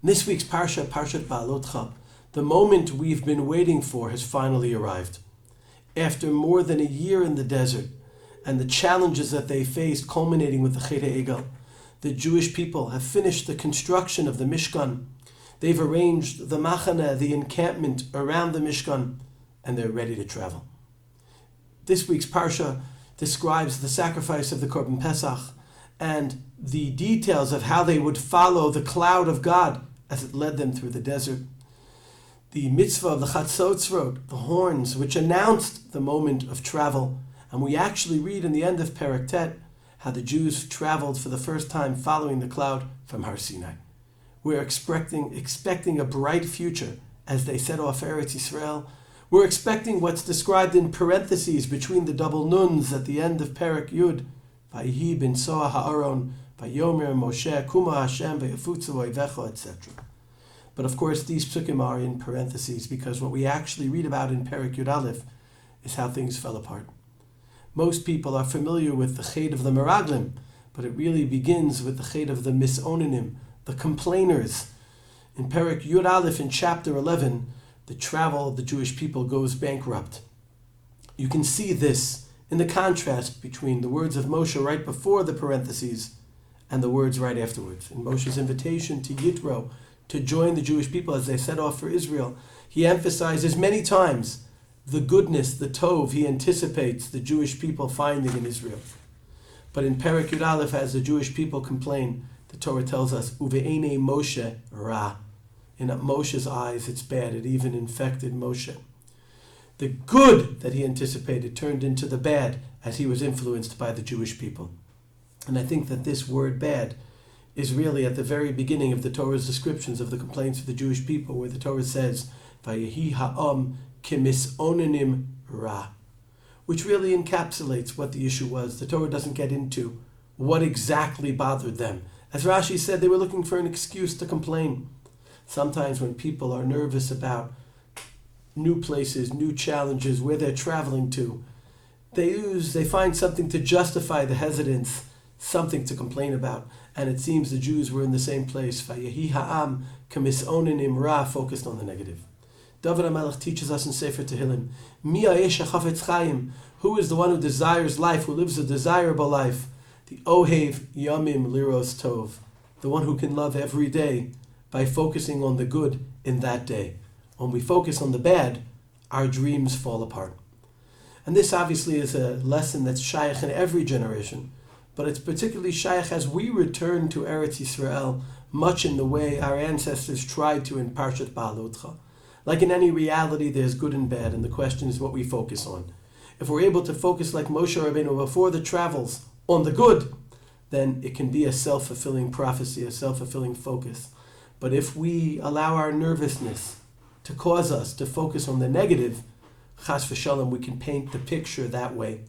This week's Parsha, Parshat Behaalotecha, the moment we've been waiting for has finally arrived. After more than a year in the desert and the challenges that they faced culminating with the Chet HaEgel, the Jewish people have finished the construction of the Mishkan. They've arranged the Machane, the encampment around the Mishkan, and they're ready to travel. This week's Parsha describes the sacrifice of the Korban Pesach and the details of how they would follow the cloud of God as it led them through the desert. The mitzvah of the Chatzotzrot, the horns, which announced the moment of travel. And we actually read in the end of Perek Tet how the Jews traveled for the first time following the cloud from Har Sinai. We're expecting a bright future as they set off for Eretz Yisrael. We're expecting what's described in parentheses between the double nuns at the end of Perek Yud. Vayihi bin Soah ha'aron, Vayomer Moshe, Kuma Hashem, Vayafutzu Oivecho, etc. But of course, these psukim are in parentheses because what we actually read about in Perek Yud Aleph is how things fell apart. Most people are familiar with the Chet of the Meraglim, but it really begins with the Chet of the Misonanim, the complainers. In Perek Yud Aleph, in chapter 11, the travel of the Jewish people goes bankrupt. You can see this in the contrast between the words of Moshe right before the parentheses and the words right afterwards. In Moshe's invitation to Yitro to join the Jewish people as they set off for Israel, he emphasizes many times the goodness, the tov he anticipates the Jewish people finding in Israel. But in Perek Yud Aleph, as the Jewish people complain, the Torah tells us, Uve'ene Moshe ra. In Moshe's eyes, it's bad. It even infected Moshe. The good that he anticipated turned into the bad as he was influenced by the Jewish people. And I think that this word bad is really at the very beginning of the Torah's descriptions of the complaints of the Jewish people, where the Torah says, Vayehi ha'am kemisonanim ra, which really encapsulates what the issue was. The Torah doesn't get into what exactly bothered them. As Rashi said, they were looking for an excuse to complain. Sometimes when people are nervous about new places, new challenges, where they're traveling to, they find something to justify the hesitance, something to complain about. And it seems the Jews were in the same place. Vayehi ha'am kemisonanim ra, focused on the negative. David HaMelech teaches us in Sefer Tehillim, Mi ha'esh hachafetz chayim, who is the one who desires life, who lives a desirable life? The Ohev Yamim Liros Tov, the one who can love every day by focusing on the good in that day. When we focus on the bad, our dreams fall apart. And this obviously is a lesson that's shaykh in every generation, but it's particularly shaykh as we return to Eretz Yisrael, much in the way our ancestors tried to in Parshat Behaalotecha. Like in any reality, there's good and bad, and the question is what we focus on. If we're able to focus like Moshe Rabbeinu before the travels on the good, then it can be a self-fulfilling prophecy, a self-fulfilling focus. But if we allow our nervousness to cause us to focus on the negative, chas v'shalom, we can paint the picture that way.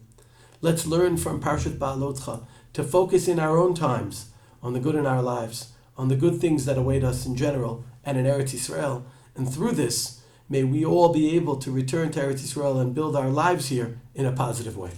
Let's learn from Parshat Behaalotecha to focus in our own times on the good in our lives, on the good things that await us in general and in Eretz Yisrael. And through this, may we all be able to return to Eretz Yisrael and build our lives here in a positive way.